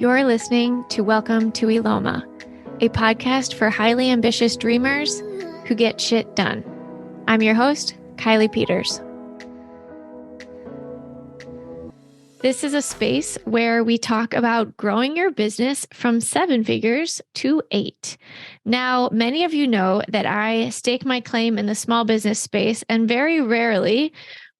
You're listening to Welcome to Eloma, a podcast for highly ambitious dreamers who get shit done. I'm your host, Kylie Peters. This is a space where we talk about growing your business from 7 figures to 8. Now, many of you know that I stake my claim in the small business space, and very rarely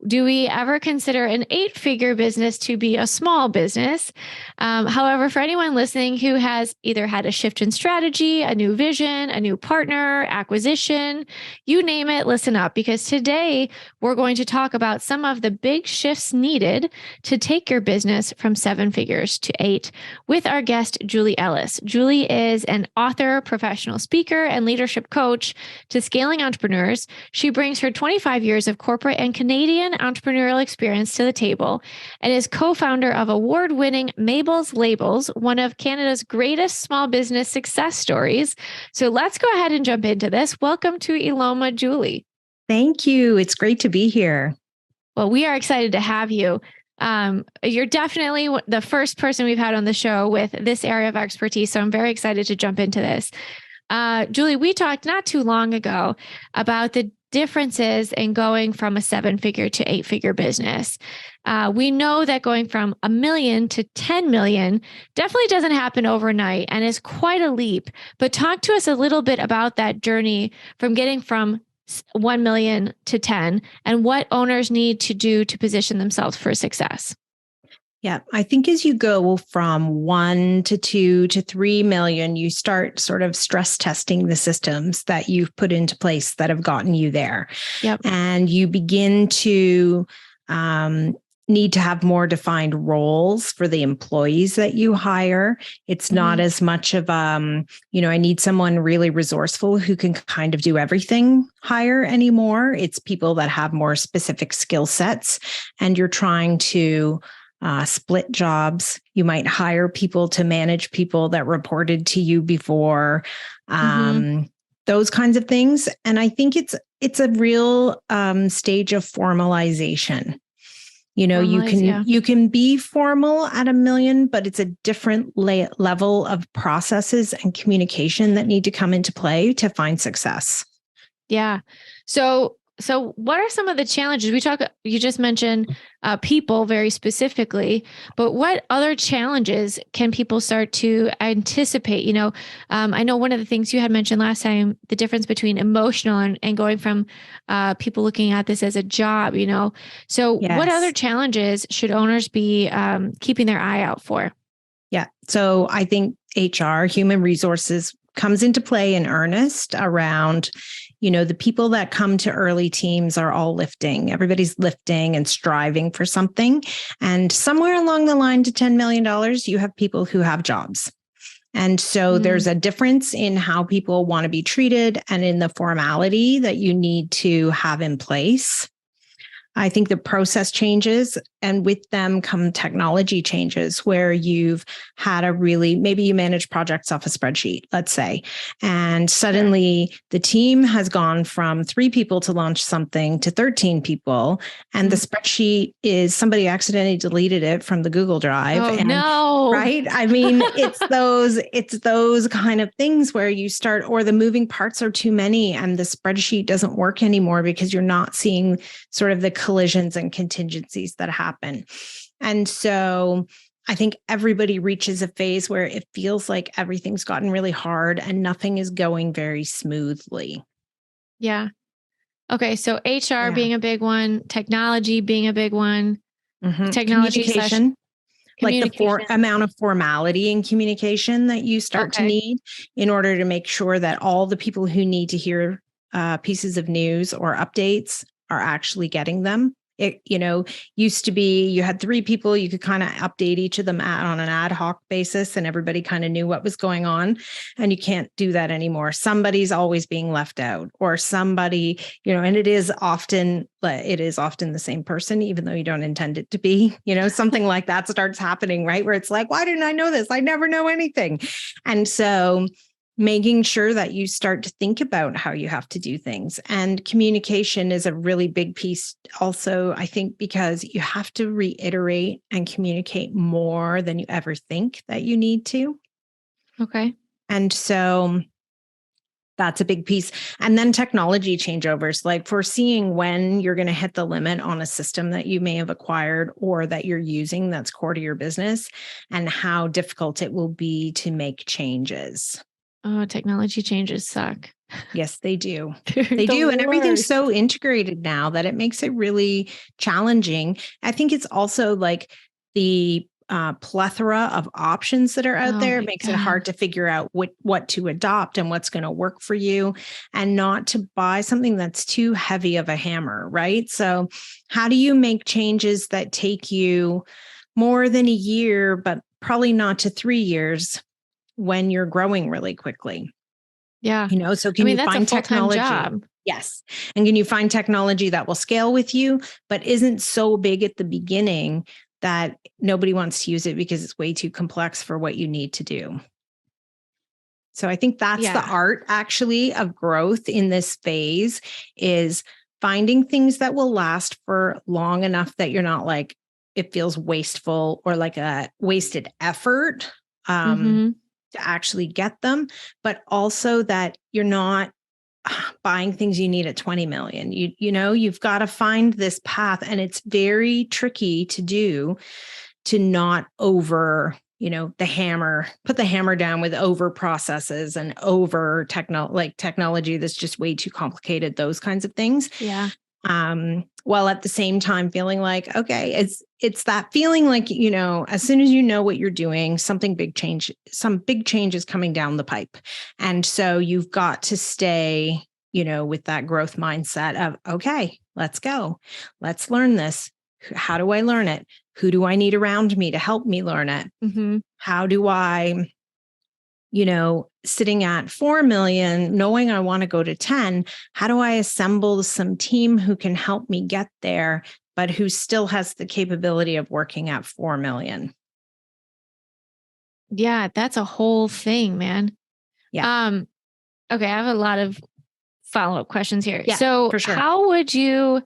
do we ever consider an 8-figure business to be a small business? However, for anyone listening who has either had a shift in strategy, a new vision, a new partner, acquisition, you name it, listen up, because today we're going to talk about some of the big shifts needed to take your business from 7 figures to 8 with our guest, Julie Ellis. Julie is an author, professional speaker, and leadership coach to scaling entrepreneurs. She brings her 25 years of corporate and Canadian entrepreneurial experience to the table and is co-founder of award-winning Mabel's Labels, one of Canada's greatest small business success stories. So let's go ahead and jump into this. Welcome to Eloma, Julie. Thank you. It's great to be here. Well, we are excited to have you. You're definitely the first person we've had on the show with this area of expertise. So I'm very excited to jump into this. Julie, we talked not too long ago about the differences in going from a 7-figure to 8-figure business. We know that going from $1 million to 10 million definitely doesn't happen overnight and is quite a leap. But talk to us a little bit about that journey from getting from 1 million to 10 and what owners need to do to position themselves for success. Yeah, I think as you go from 1 to 2 to 3 million, you start sort of stress testing the systems that you've put into place that have gotten you there. Yep. And you begin to need to have more defined roles for the employees that you hire. It's not as much of, I need someone really resourceful who can kind of do everything hire anymore. It's people that have more specific skill sets, and you're trying to split jobs. You might hire people to manage people that reported to you before, those kinds of things. And I think it's a real stage of formalization. You can be formal at 1 million, but it's a different level of processes and communication that need to come into play to find success. Yeah. So what are some of the challenges? You just mentioned people very specifically, but what other challenges can people start to anticipate? I know one of the things you had mentioned last time, the difference between emotional and going from people looking at this as a job, So Yes. What other challenges should owners be keeping their eye out for? Yeah. So I think HR, human resources, comes into play in earnest around, the people that come to early teams are all lifting. Everybody's lifting and striving for something. And somewhere along the line to $10 million, you have people who have jobs. And so there's a difference in how people want to be treated and in the formality that you need to have in place. I think the process changes, and with them come technology changes where you've had maybe you manage projects off a spreadsheet, let's say, and suddenly the team has gone from 3 people to launch something to 13 people. And the spreadsheet is somebody accidentally deleted it from the Google Drive. Oh, no. Right. I mean, it's those kind of things where you start, or the moving parts are too many and the spreadsheet doesn't work anymore because you're not seeing sort of the collisions and contingencies that happen. And so I think everybody reaches a phase where it feels like everything's gotten really hard and nothing is going very smoothly. Yeah. Okay. So HR being a big one, technology being a big one, Communication. Like the amount of formality in communication that you start to need in order to make sure that all the people who need to hear pieces of news or updates are actually getting them. It, used to be you had 3 people, you could kind of update each of them on an ad hoc basis and everybody kind of knew what was going on. And you can't do that anymore. Somebody's always being left out, or somebody, and it is often the same person, even though you don't intend it to be, something like that starts happening, right? Where it's like, why didn't I know this? I never know anything. And so making sure that you start to think about how you have to do things. And communication is a really big piece also, I think, because you have to reiterate and communicate more than you ever think that you need to. Okay. And so that's a big piece. And then technology changeovers, like foreseeing when you're going to hit the limit on a system that you may have acquired or that you're using that's core to your business, and how difficult it will be to make changes. Oh, technology changes suck. Yes, they do. They're They the do. And everything's worst. so integrated now that it makes it really challenging. I think it's also like the plethora of options that are out Oh there. It my makes it God. hard to figure out what to adopt and what's going to work for you, and not to buy something that's too heavy of a hammer, right? So how do you make changes that take you more than a year, but probably not to 3 years when you're growing really quickly? Yeah. So I can mean, you that's a find full-time technology? job. Yes. And can you find technology that will scale with you, but isn't so big at the beginning that nobody wants to use it because it's way too complex for what you need to do? So I think that's the Yeah. art actually of growth in this phase, is finding things that will last for long enough that you're not like, it feels wasteful or like a wasted effort. Mm-hmm. To actually get them, but also that you're not buying things you need at 20 million. You've got to find this path, and it's very tricky to do, to not over, put the hammer down with over processes and over technology that's just way too complicated, those kinds of things. Yeah. While at the same time feeling like, okay, it's that feeling like, as soon as you know what you're doing, some big change is coming down the pipe. And so you've got to stay, with that growth mindset of, okay, let's go. Let's learn this. How do I learn it? Who do I need around me to help me learn it? Mm-hmm. How do I, sitting at 4 million, knowing I want to go to 10, how do I assemble some team who can help me get there, but who still has the capability of working at 4 million? Yeah, that's a whole thing, man. Yeah. Okay, I have a lot of follow-up questions here. Yeah, So for sure. how would you,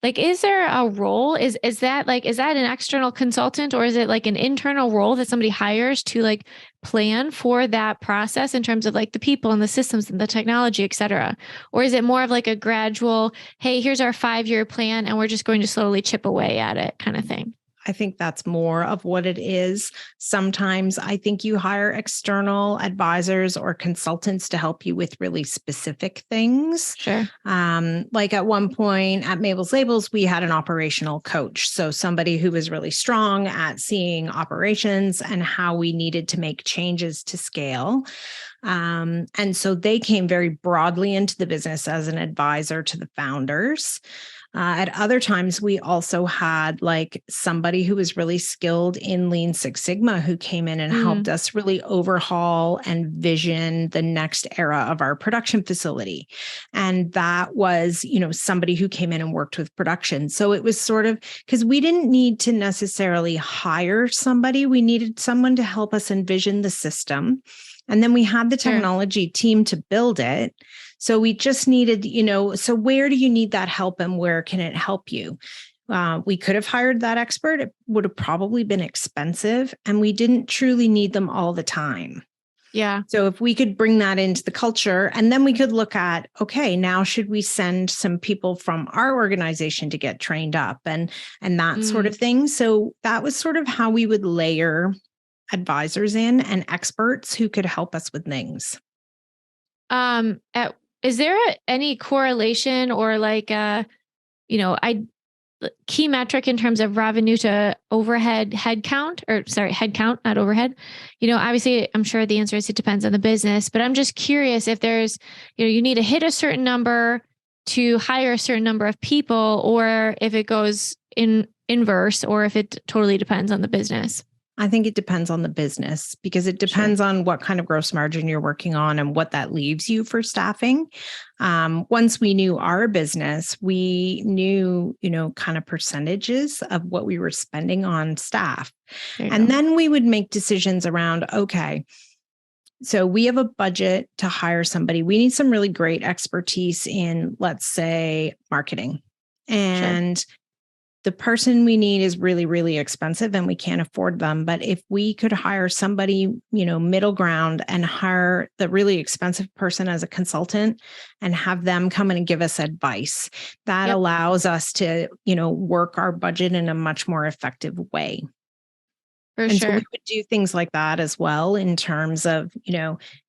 is there a role? Is that an external consultant, or is it like an internal role that somebody hires to plan for that process in terms of the people and the systems and the technology, et cetera? Or is it more of a gradual, hey, here's our 5-year plan and we're just going to slowly chip away at it kind of thing? I think that's more of what it is. Sometimes I think you hire external advisors or consultants to help you with really specific things. Sure. Like at one point at Mabel's Labels, we had an operational coach. So somebody who was really strong at seeing operations and how we needed to make changes to scale. And so they came very broadly into the business as an advisor to the founders. At other times, we also had somebody who was really skilled in Lean Six Sigma who came in and helped us really overhaul and vision the next era of our production facility. And that was, somebody who came in and worked with production. So it was sort of, because we didn't need to necessarily hire somebody, we needed someone to help us envision the system. And then we had the technology team to build it. So we just needed, so where do you need that help and where can it help you? We could have hired that expert. It would have probably been expensive, and we didn't truly need them all the time. Yeah. So if we could bring that into the culture, and then we could look at, okay, now should we send some people from our organization to get trained up and that sort of thing. So that was sort of how we would layer advisors in and experts who could help us with things. Is there any correlation or key metric in terms of revenue to overhead headcount, headcount, not overhead? Obviously I'm sure the answer is it depends on the business, but I'm just curious if there's, you need to hit a certain number to hire a certain number of people, or if it goes in inverse, or if it totally depends on the business. I think it depends on the business, because it depends on what kind of gross margin you're working on and what that leaves you for staffing. Once we knew our business, we knew, kind of percentages of what we were spending on staff. And then we would make decisions around, okay, So we have a budget to hire somebody. We need some really great expertise in, let's say, marketing. And the person we need is really, really expensive and we can't afford them. But if we could hire somebody, middle ground and hire the really expensive person as a consultant and have them come in and give us advice, that allows us to, work our budget in a much more effective way. So we would do things like that as well in terms of,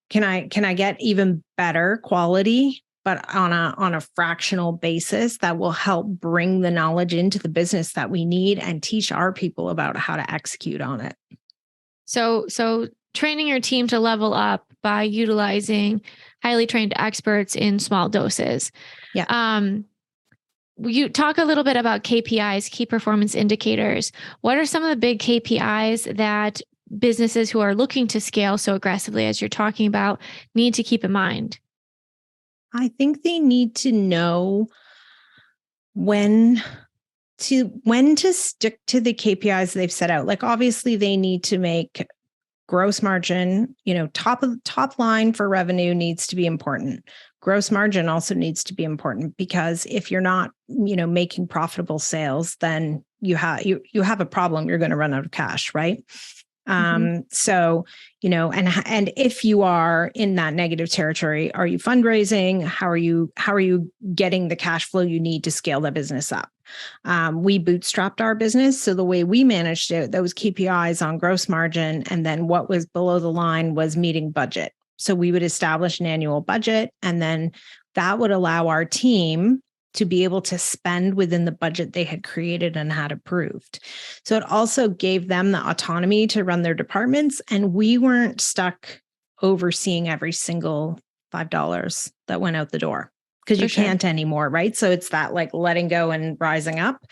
can I get even better quality, but on a fractional basis that will help bring the knowledge into the business that we need and teach our people about how to execute on it. So training your team to level up by utilizing highly trained experts in small doses. Yeah. You talk a little bit about KPIs, key performance indicators. What are some of the big KPIs that businesses who are looking to scale so aggressively, as you're talking about, need to keep in mind? I think they need to know when to stick to the KPIs they've set out. Like, obviously they need to make gross margin, top line for revenue needs to be important. Gross margin also needs to be important, because if you're not, making profitable sales, then you have a problem. You're going to run out of cash, right? So, and if you are in that negative territory, are you fundraising? How are you getting the cash flow you need to scale the business up? We bootstrapped our business. So the way we managed it, those KPIs on gross margin, and then what was below the line was meeting budget. So we would establish an annual budget, and then that would allow our team to be able to spend within the budget they had created and had approved. So it also gave them the autonomy to run their departments, and we weren't stuck overseeing every single $5 that went out the door, because you can't anymore, right? So it's that like letting go and rising up.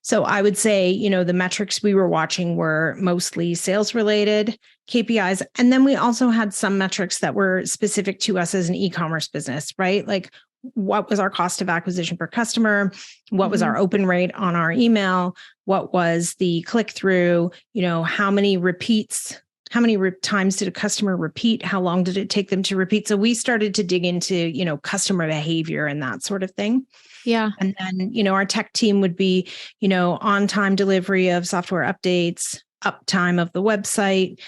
So I would say, the metrics we were watching were mostly sales related KPIs. And then we also had some metrics that were specific to us as an e-commerce business, right? Like, what was our cost of acquisition per customer? What was our open rate on our email? What was the click through? How many repeats? How many times did a customer repeat? How long did it take them to repeat? So we started to dig into, customer behavior and that sort of thing. Yeah. And then, our tech team would be, on-time delivery of software updates, uptime of the website,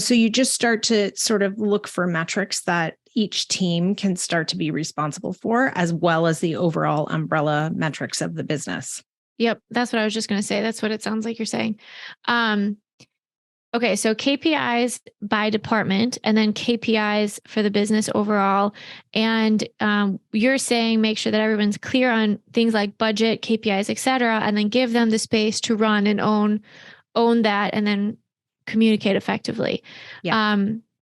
so you just start to sort of look for metrics that each team can start to be responsible for, as well as the overall umbrella metrics of the business. Yep. That's what I was just going to say. That's what it sounds like you're saying. Okay. So KPIs by department, and then KPIs for the business overall. And you're saying make sure that everyone's clear on things like budget, KPIs, et cetera, and then give them the space to run and own that, and then communicate effectively. Yeah.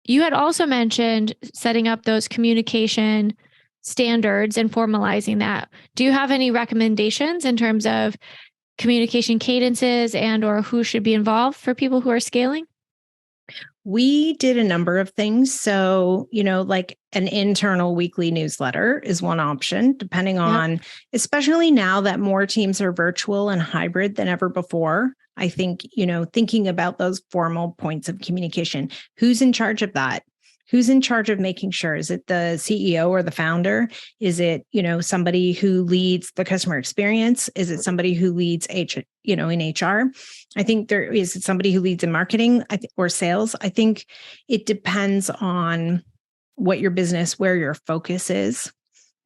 You had also mentioned setting up those communication standards and formalizing that. Do you have any recommendations in terms of communication cadences and or who should be involved for people who are scaling? We did a number of things. So, like an internal weekly newsletter is one option, depending on, especially now that more teams are virtual and hybrid than ever before. I think, thinking about those formal points of communication, who's in charge of that? Who's in charge of making sure? Is it the CEO or the founder? Is it, somebody who leads the customer experience? Is it somebody who leads in HR? I think is it somebody who leads in marketing or sales? I think it depends on what your business, where your focus is.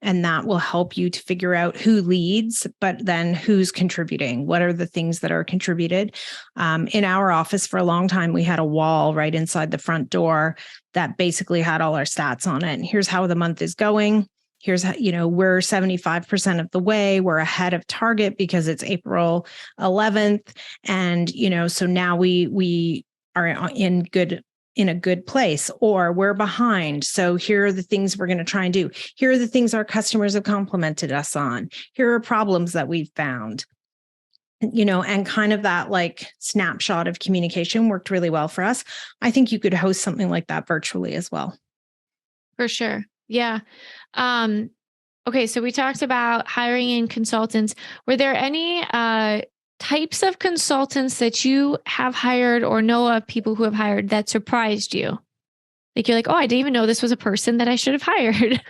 And that will help you to figure out who leads, but then who's contributing. What are the things that are contributed? In our office for a long time, we had a wall right inside the front door that basically had all our stats on it. And here's how the month is going. Here's how, we're 75% of the way. We're ahead of target because it's April 11th. And, so now we are in a good place, or we're behind. So here are the things we're going to try and do. Here are the things our customers have complimented us on. Here are problems that we've found, and kind of that like snapshot of communication worked really well for us. I think you could host something like that virtually as well. For sure. Yeah. Okay. So we talked about hiring in consultants. Were there any, types of consultants that you have hired or know of people who have hired that surprised you? Like you're like, oh, I didn't even know this was a person that I should have hired.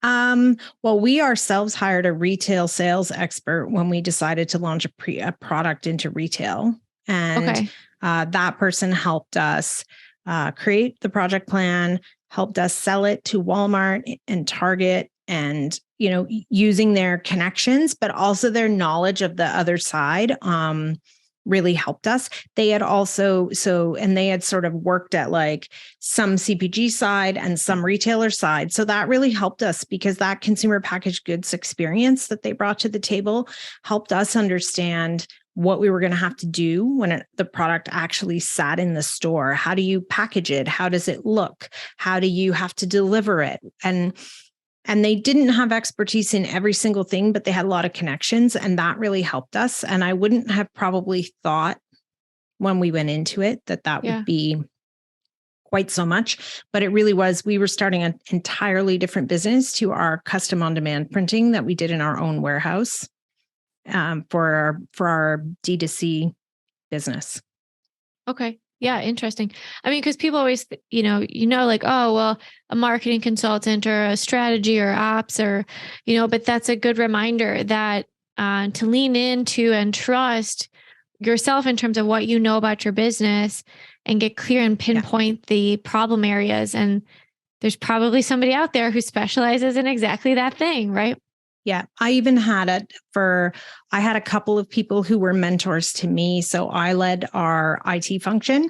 Well, we ourselves hired a retail sales expert when we decided to launch a product into retail. And Okay. that person helped us create the project plan, helped us sell it to Walmart and Target, and using their connections, but also their knowledge of the other side. Really helped us. They had also, and they had sort of worked at like some CPG side and some retailer side. So that really helped us because that consumer packaged goods experience that they brought to the table helped us understand what we were going to have to do when the product actually sat in the store. How do you package it? How does it look? How do you have to deliver it? And they didn't have expertise in every single thing, but they had a lot of connections, and that really helped us. And I wouldn't have probably thought when we went into it that would be quite so much, but it really was. We were starting an entirely different business to our custom on-demand printing that we did in our own warehouse for our D2C business. Okay. Yeah, interesting. I mean, because people always, like, oh, well, a marketing consultant or a strategy or ops or, but that's a good reminder that to lean into and trust yourself in terms of what you know about your business and get clear and pinpoint the problem areas. And there's probably somebody out there who specializes in exactly that thing, right? Yeah, I even had I had a couple of people who were mentors to me. So I led our IT function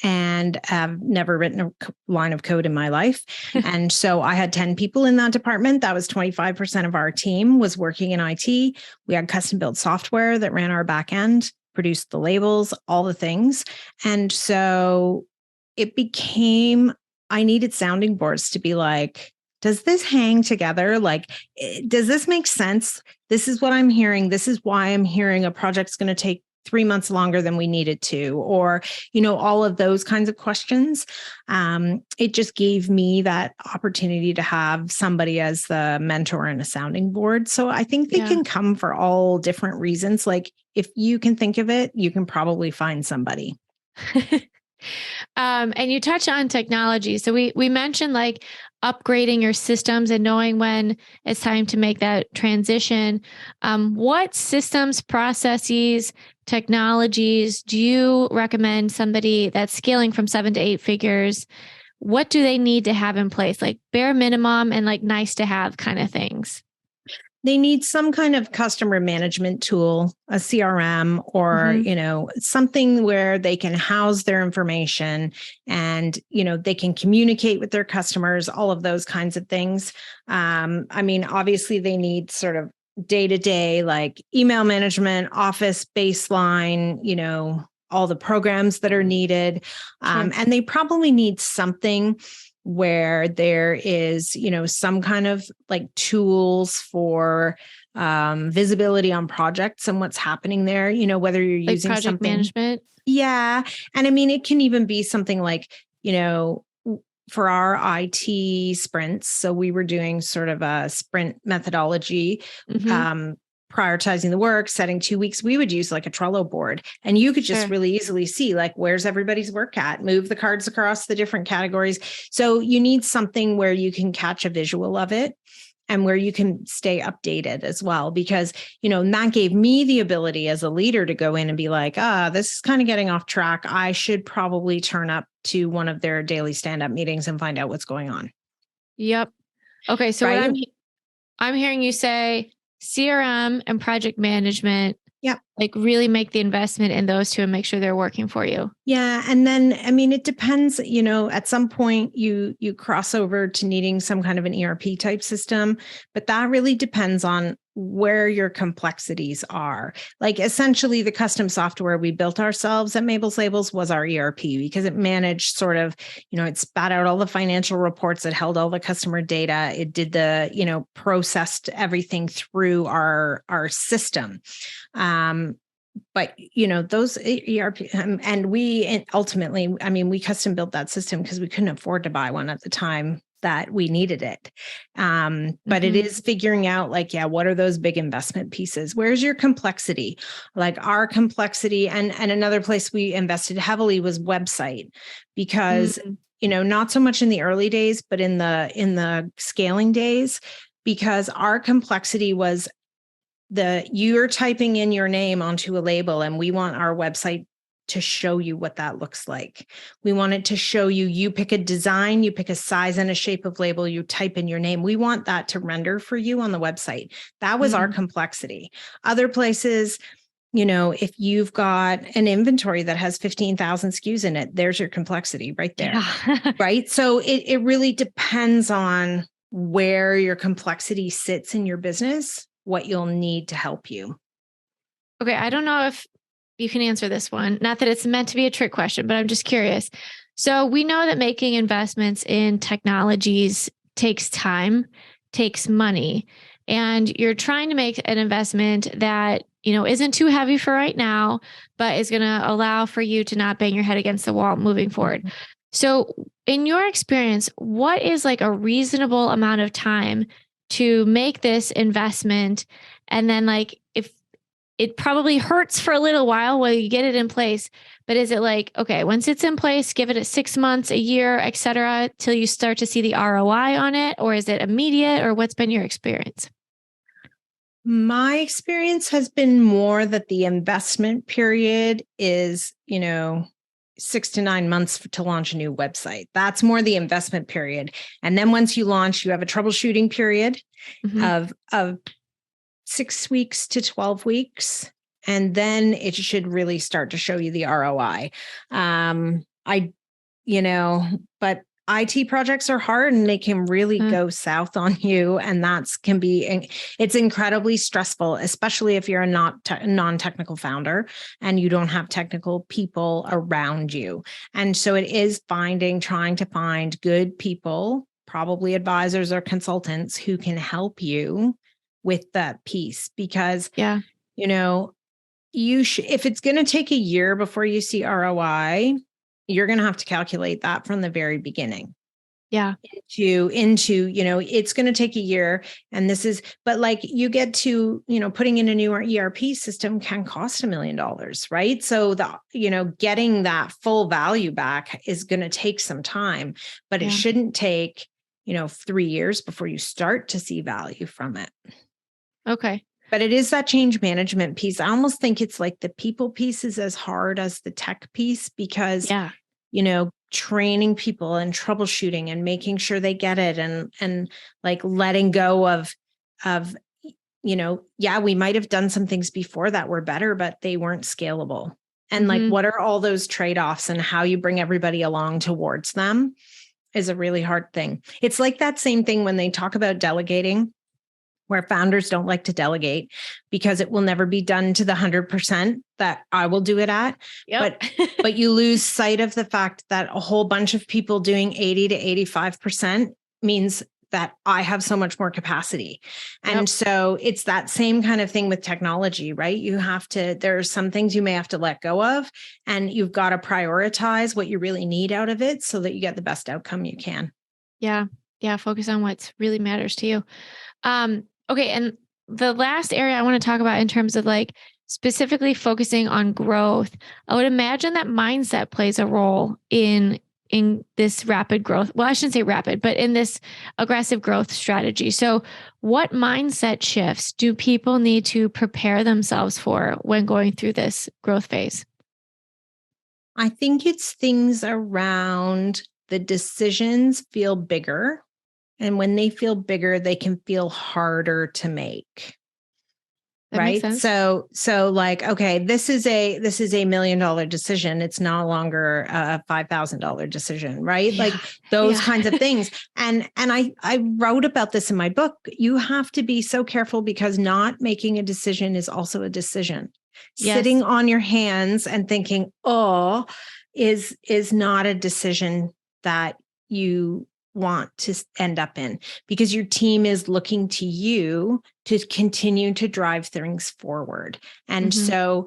and have never written a line of code in my life. And so I had 10 people in that department. That was 25% of our team was working in IT. We had custom built software that ran our back end, produced the labels, all the things. And so it became, I needed sounding boards to be like, does this hang together? Like, does this make sense? This is what I'm hearing. This is why I'm hearing a project's going to take 3 months longer than we needed to, or, all of those kinds of questions. It just gave me that opportunity to have somebody as the mentor and a sounding board. So I think they can come for all different reasons. Like if you can think of it, you can probably find somebody. And you touch on technology. So we mentioned like upgrading your systems and knowing when it's time to make that transition. What systems, processes, technologies do you recommend somebody that's scaling from 7 to 8 figures? What do they need to have in place? Like bare minimum and like nice to have kind of things. They need some kind of customer management tool, a CRM, or, something where they can house their information and, they can communicate with their customers, all of those kinds of things. Obviously they need sort of day-to-day, like email management, office baseline, all the programs that are needed. Sure. And they probably need something where there is, some kind of like tools for visibility on projects and what's happening there, whether you're like using project something. Management. Yeah. And it can even be something like, for our IT sprints. So we were doing sort of a sprint methodology, prioritizing the work, setting 2 weeks, we would use like a Trello board, and you could just really easily see like, where's everybody's work at, move the cards across the different categories. So you need something where you can catch a visual of it and where you can stay updated as well, because, that gave me the ability as a leader to go in and be like, this is kind of getting off track. I should probably turn up to one of their daily stand-up meetings and find out what's going on. Yep. Okay. So what I'm hearing you say, CRM and project management. Yeah. Like really make the investment in those two and make sure they're working for you. Yeah. And then, it depends, at some point you cross over to needing some kind of an ERP type system, but that really depends on where your complexities are. Like essentially the custom software we built ourselves at Mabel's Labels was our ERP, because it managed sort of, it spat out all the financial reports, it held all the customer data, it did the, processed everything through our system. But those ERP, and we ultimately, we custom built that system because we couldn't afford to buy one at the time that we needed it. But it is figuring out like, what are those big investment pieces? Where's your complexity? Like our complexity, and another place we invested heavily was website, because not so much in the early days, but in the scaling days, because our complexity was you're typing in your name onto a label, and we want our website to show you what that looks like. We want it to show you pick a design, you pick a size and a shape of label, you type in your name. We want that to render for you on the website. That was our complexity. Other places, if you've got an inventory that has 15,000 SKUs in it, there's your complexity right there. Yeah. Right. So it really depends on where your complexity sits in your business, what you'll need to help you. Okay. I don't know if you can answer this one. Not that it's meant to be a trick question, but I'm just curious. So we know that making investments in technologies takes time, takes money, and you're trying to make an investment that, isn't too heavy for right now, but is going to allow for you to not bang your head against the wall moving forward. So in your experience, what is like a reasonable amount of time to make this investment? And then like, if it probably hurts for a little while you get it in place, but is it like, okay, once it's in place, give it a 6 months, a year, et cetera, till you start to see the ROI on it? Or is it immediate, or what's been your experience? My experience has been more that the investment period is, 6 to 9 months to launch a new website. That's more the investment period. And then once you launch, you have a troubleshooting period of 6 weeks to 12 weeks. And then it should really start to show you the ROI. But IT projects are hard, and they can really go south on you. And it's incredibly stressful, especially if you're a non-technical founder and you don't have technical people around you. And so it is trying to find good people, probably advisors or consultants, who can help you with that piece, because, if it's going to take a year before you see ROI, you're going to have to calculate that from the very beginning. Yeah. Into, it's going to take a year. And but like you get to, putting in a new ERP system can cost $1 million, right? So getting that full value back is going to take some time, but it shouldn't take, 3 years before you start to see value from it. Okay. But it is that change management piece. I almost think it's like the people piece is as hard as the tech piece, because, training people and troubleshooting and making sure they get it, and like letting go of, we might have done some things before that were better, but they weren't scalable. And like, what are all those trade-offs, and how you bring everybody along towards them is a really hard thing. It's like that same thing when they talk about delegating, where founders don't like to delegate because it will never be done to the 100% that I will do it at. Yep. But you lose sight of the fact that a whole bunch of people doing 80 to 85% means that I have so much more capacity. And so it's that same kind of thing with technology, right? There are some things you may have to let go of, and you've got to prioritize what you really need out of it so that you get the best outcome you can. Yeah. Yeah. Focus on what really matters to you. Okay. And the last area I want to talk about in terms of like specifically focusing on growth, I would imagine that mindset plays a role in this rapid growth. Well, I shouldn't say rapid, but in this aggressive growth strategy. So what mindset shifts do people need to prepare themselves for when going through this growth phase? I think it's things around the decisions feel bigger. And when they feel bigger, they can feel harder to make. That makes sense. So like, okay, this is a $1 million decision. It's no longer a $5,000 decision, right? Yeah. Like those kinds of things. And I wrote about this in my book. You have to be so careful, because not making a decision is also a decision. Yes. Sitting on your hands and thinking, is not a decision that you want to end up in, because your team is looking to you to continue to drive things forward. And so,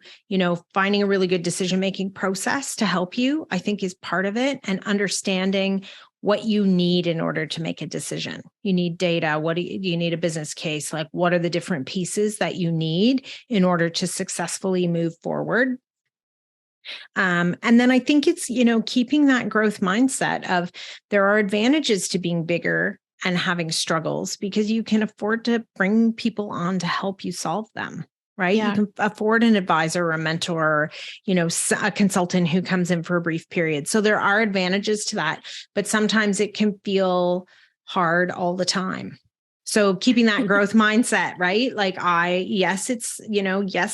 finding a really good decision-making process to help you, I think, is part of it, and understanding what you need in order to make a decision. You need data. Do you need a business case? Like, what are the different pieces that you need in order to successfully move forward? And then I think it's, keeping that growth mindset of there are advantages to being bigger and having struggles because you can afford to bring people on to help you solve them. Right. Yeah. You can afford an advisor or a mentor, a consultant who comes in for a brief period. So there are advantages to that, but sometimes it can feel hard all the time. So keeping that growth mindset, right? Like yes,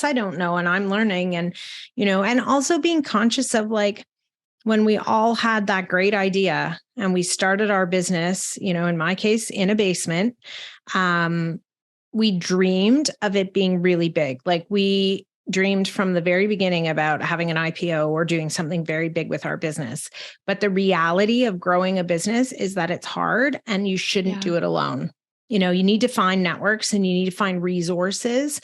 I don't know and I'm learning and, and also being conscious of like, when we all had that great idea and we started our business, in my case, in a basement, we dreamed of it being really big. Like we dreamed from the very beginning about having an IPO or doing something very big with our business. But the reality of growing a business is that it's hard and you shouldn't do it alone. You need to find networks and you need to find resources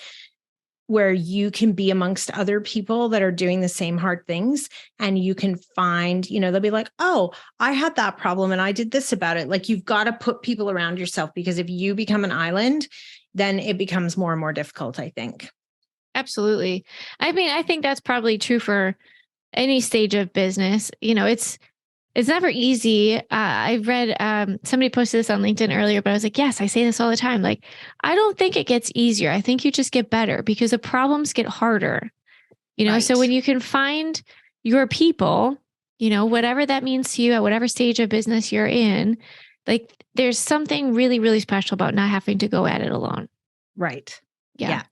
where you can be amongst other people that are doing the same hard things. And you can find, they'll be like, oh, I had that problem and I did this about it. Like you've got to put people around yourself because if you become an island, then it becomes more and more difficult, I think. Absolutely. I mean, I think that's probably true for any stage of business. It's never easy. I read somebody posted this on LinkedIn earlier, but I was like, yes, I say this all the time. Like, I don't think it gets easier. I think you just get better because the problems get harder. Right. So when you can find your people, whatever that means to you at whatever stage of business you're in, like there's something really, really special about not having to go at it alone. Right. Yeah.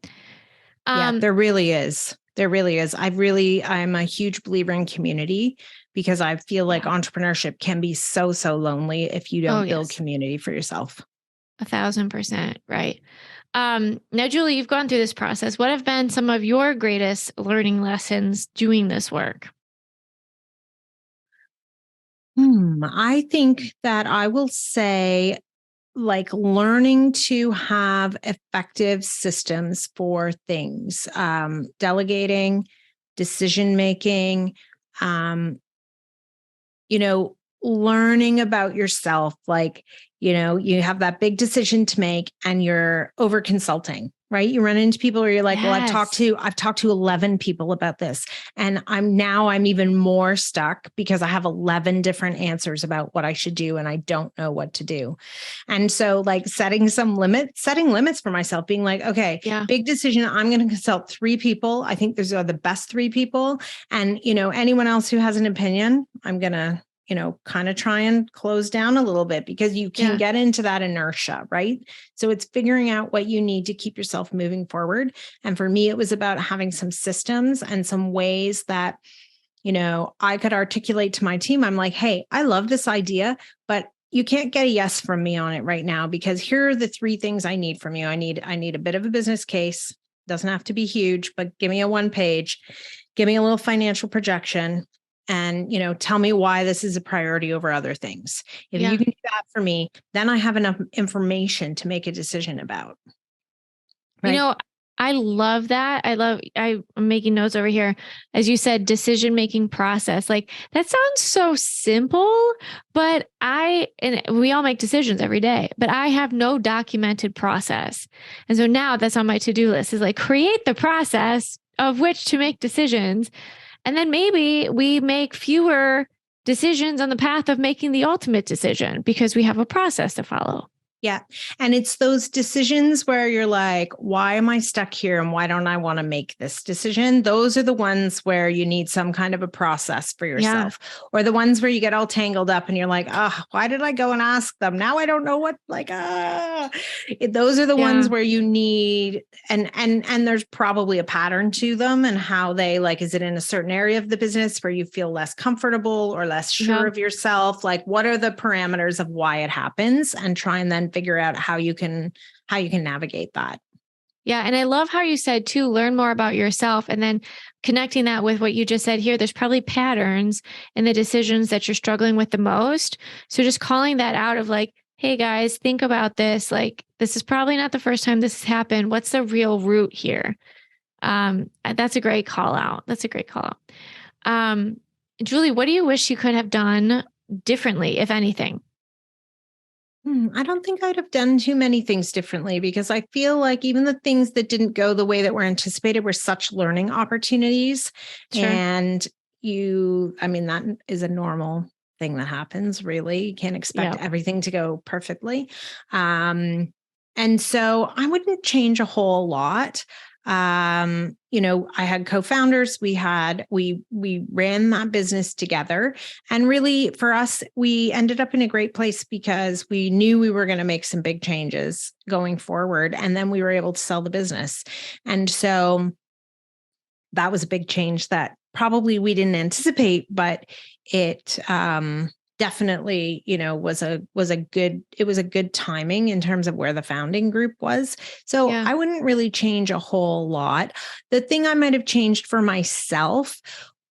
There really is. There really is. I'm a huge believer in community because I feel like entrepreneurship can be so, so lonely if you don't build community for yourself. 1,000%. Right. Now, Julie, you've gone through this process. What have been some of your greatest learning lessons doing this work? I think that I will say like learning to have effective systems for things, delegating, decision making, learning about yourself. Like, you have that big decision to make and you're over consulting, right? You run into people where you're like, well, I've talked to 11 people about this. And I'm even more stuck because I have 11 different answers about what I should do. And I don't know what to do. And so like setting limits for myself, being like, okay, big decision. I'm going to consult 3 people. I think those are the best 3 people. And, anyone else who has an opinion, I'm going to kind of try and close down a little bit because you can get into that inertia, right? So it's figuring out what you need to keep yourself moving forward. And for me, it was about having some systems and some ways that, I could articulate to my team. I'm like, hey, I love this idea, but you can't get a yes from me on it right now because here are the 3 things I need from you. I need a bit of a business case. Doesn't have to be huge, but give me a 1-page, give me a little financial projection. And, tell me why this is a priority over other things. If you can do that for me, then I have enough information to make a decision about. Right? I love that. I'm making notes over here. As you said, decision-making process. Like that sounds so simple, but and we all make decisions every day, but I have no documented process. And so now that's on my to-do list is like create the process of which to make decisions. And then maybe we make fewer decisions on the path of making the ultimate decision because we have a process to follow. Yeah. And it's those decisions where you're like, why am I stuck here? And why don't I want to make this decision? Those are the ones where you need some kind of a process for yourself. Or the ones where you get all tangled up and you're like, oh, why did I go and ask them? Now I don't know what, those are the ones where you need, and there's probably a pattern to them and how they is it in a certain area of the business where you feel less comfortable or less sure of yourself? Like, what are the parameters of why it happens and try and then figure out how you can navigate that. Yeah. And I love how you said too, learn more about yourself and then connecting that with what you just said here. There's probably patterns in the decisions that you're struggling with the most. So just calling that out of like, hey guys, think about this. Like, this is probably not the first time this has happened. What's the real root here? That's a great call out. Julie, what do you wish you could have done differently, if anything? I don't think I'd have done too many things differently because I feel like even the things that didn't go the way that were anticipated were such learning opportunities. Sure. And, that is a normal thing that happens, really. You can't expect everything to go perfectly. And so I wouldn't change a whole lot. I had co-founders. We ran that business together. And really for us, we ended up in a great place because we knew we were going to make some big changes going forward. And then we were able to sell the business. And so that was a big change that probably we didn't anticipate, but it definitely, was a good timing in terms of where the founding group was. So I wouldn't really change a whole lot. The thing I might have changed for myself,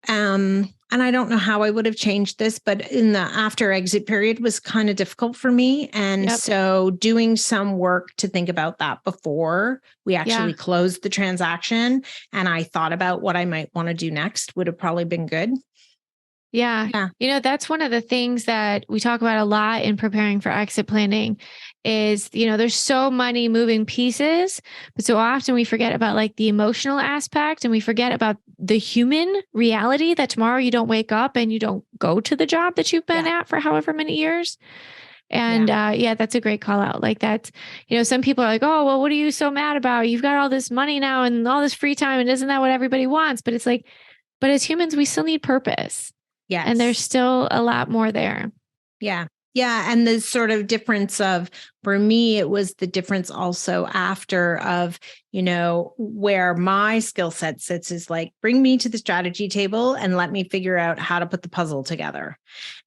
and I don't know how I would have changed this, but in the after exit period was kind of difficult for me. And so doing some work to think about that before we actually closed the transaction and I thought about what I might want to do next would have probably been good. Yeah. That's one of the things that we talk about a lot in preparing for exit planning is, there's so many moving pieces, but so often we forget about like the emotional aspect and we forget about the human reality that tomorrow you don't wake up and you don't go to the job that you've been at for however many years. And that's a great call out. Like that's, some people are like, oh, well, what are you so mad about? You've got all this money now and all this free time. And isn't that what everybody wants? But it's like, but as humans, we still need purpose. Yes. And there's still a lot more there. Yeah. Yeah. And the sort of difference for me, it was the difference also after of, where my skill set sits is like, bring me to the strategy table and let me figure out how to put the puzzle together.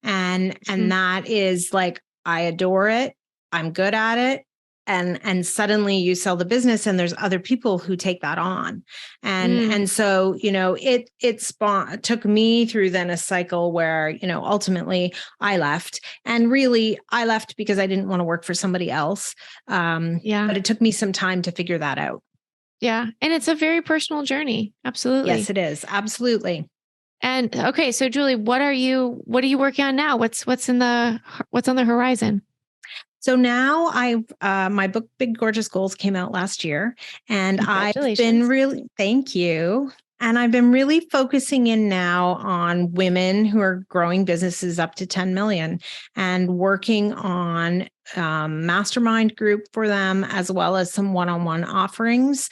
And that is like, I adore it. I'm good at it. And suddenly you sell the business and there's other people who take that on. And so, it took me through then a cycle where, ultimately I left and really I left because I didn't want to work for somebody else. But it took me some time to figure that out. Yeah. And it's a very personal journey. Absolutely. Yes, it is. Absolutely. And okay. So Julie, what are you working on now? What's on the horizon? So now my book, Big Gorgeous Goals, came out last year and I've been thank you. And I've been really focusing in now on women who are growing businesses up to 10 million and working on mastermind group for them, as well as some one-on-one offerings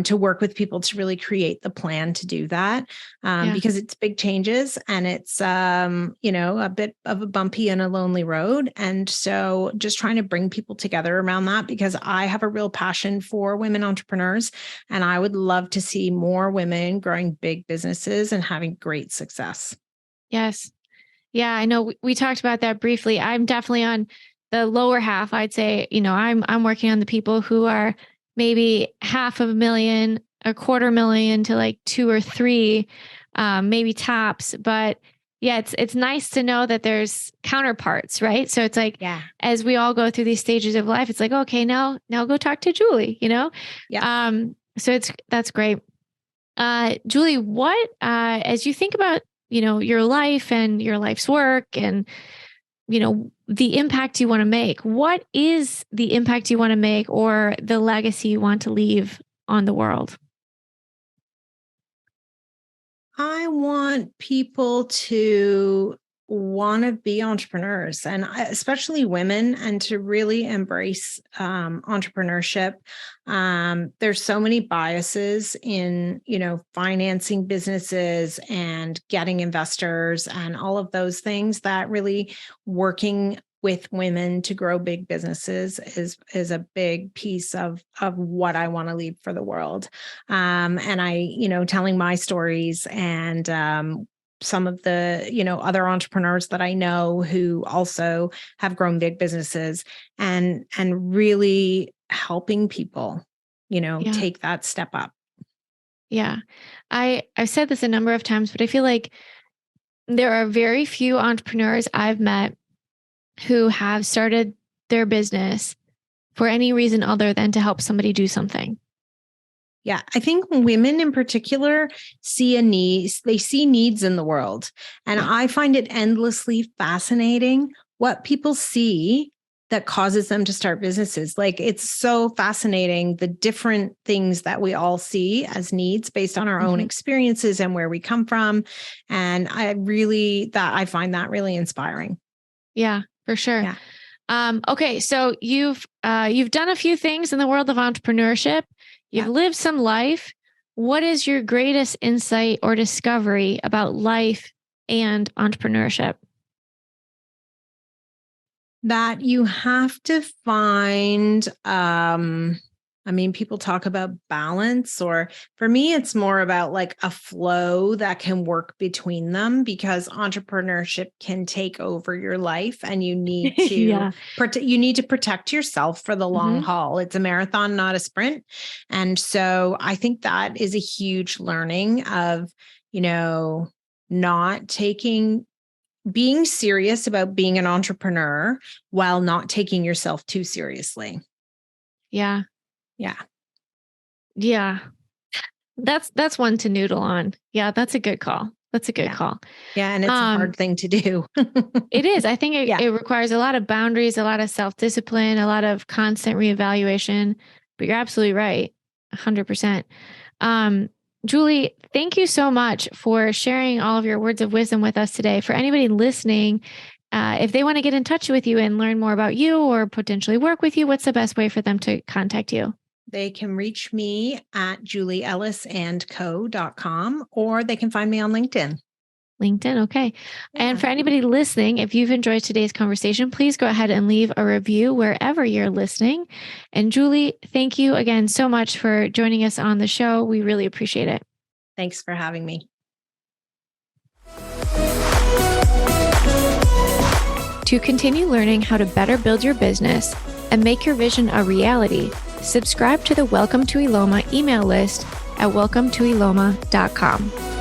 to work with people to really create the plan to do that because it's big changes and it's, a bit of a bumpy and a lonely road. And so just trying to bring people together around that because I have a real passion for women entrepreneurs and I would love to see more women growing big businesses and having great success. Yes. Yeah, I know we talked about that briefly. I'm definitely on the lower half. I'd say, I'm working on the people who are maybe $500,000, $250,000 to like 2 or 3, maybe tops. But yeah, it's nice to know that there's counterparts, right? So it's like, as we all go through these stages of life, it's like, okay, now go talk to Julie, So that's great. Julie, what, as you think about, your life and your life's work and, the impact you want to make, what is the impact you want to make or the legacy you want to leave on the world? I want people to want to be entrepreneurs and especially women and to really embrace entrepreneurship. There's so many biases in, financing businesses and getting investors and all of those things that really working with women to grow big businesses is a big piece of what I want to leave for the world. And I, telling my stories and some of the, other entrepreneurs that I know who also have grown big businesses and really helping people, take that step up. Yeah. I've said this a number of times, but I feel like there are very few entrepreneurs I've met who have started their business for any reason other than to help somebody do something. Yeah, I think women in particular see a need, they see needs in the world. And I find it endlessly fascinating what people see that causes them to start businesses. Like, it's so fascinating, the different things that we all see as needs based on our own experiences and where we come from. And I find that really inspiring. Yeah, for sure. Yeah. Okay. So you've done a few things in the world of entrepreneurship. You've lived some life. What is your greatest insight or discovery about life and entrepreneurship? That you have to find, people talk about balance, or for me, it's more about like a flow that can work between them, because entrepreneurship can take over your life and you need to protect yourself for the long haul. It's a marathon, not a sprint. And so I think that is a huge learning of, being serious about being an entrepreneur while not taking yourself too seriously. Yeah. Yeah. Yeah. That's one to noodle on. Yeah. That's a good call. That's a good call. Yeah. And it's a hard thing to do. It is. I think it requires a lot of boundaries, a lot of self-discipline, a lot of constant reevaluation, but you're absolutely right. 100%. Julie, thank you so much for sharing all of your words of wisdom with us today. For anybody listening, if they want to get in touch with you and learn more about you or potentially work with you, what's the best way for them to contact you? They can reach me at julieellisandco.com, or they can find me on LinkedIn. LinkedIn. Okay. Yeah. And for anybody listening, if you've enjoyed today's conversation, please go ahead and leave a review wherever you're listening. And Julie, thank you again so much for joining us on the show. We really appreciate it. Thanks for having me. To continue learning how to better build your business and make your vision a reality, subscribe to the Welcome to Eloma email list at welcometoeloma.com.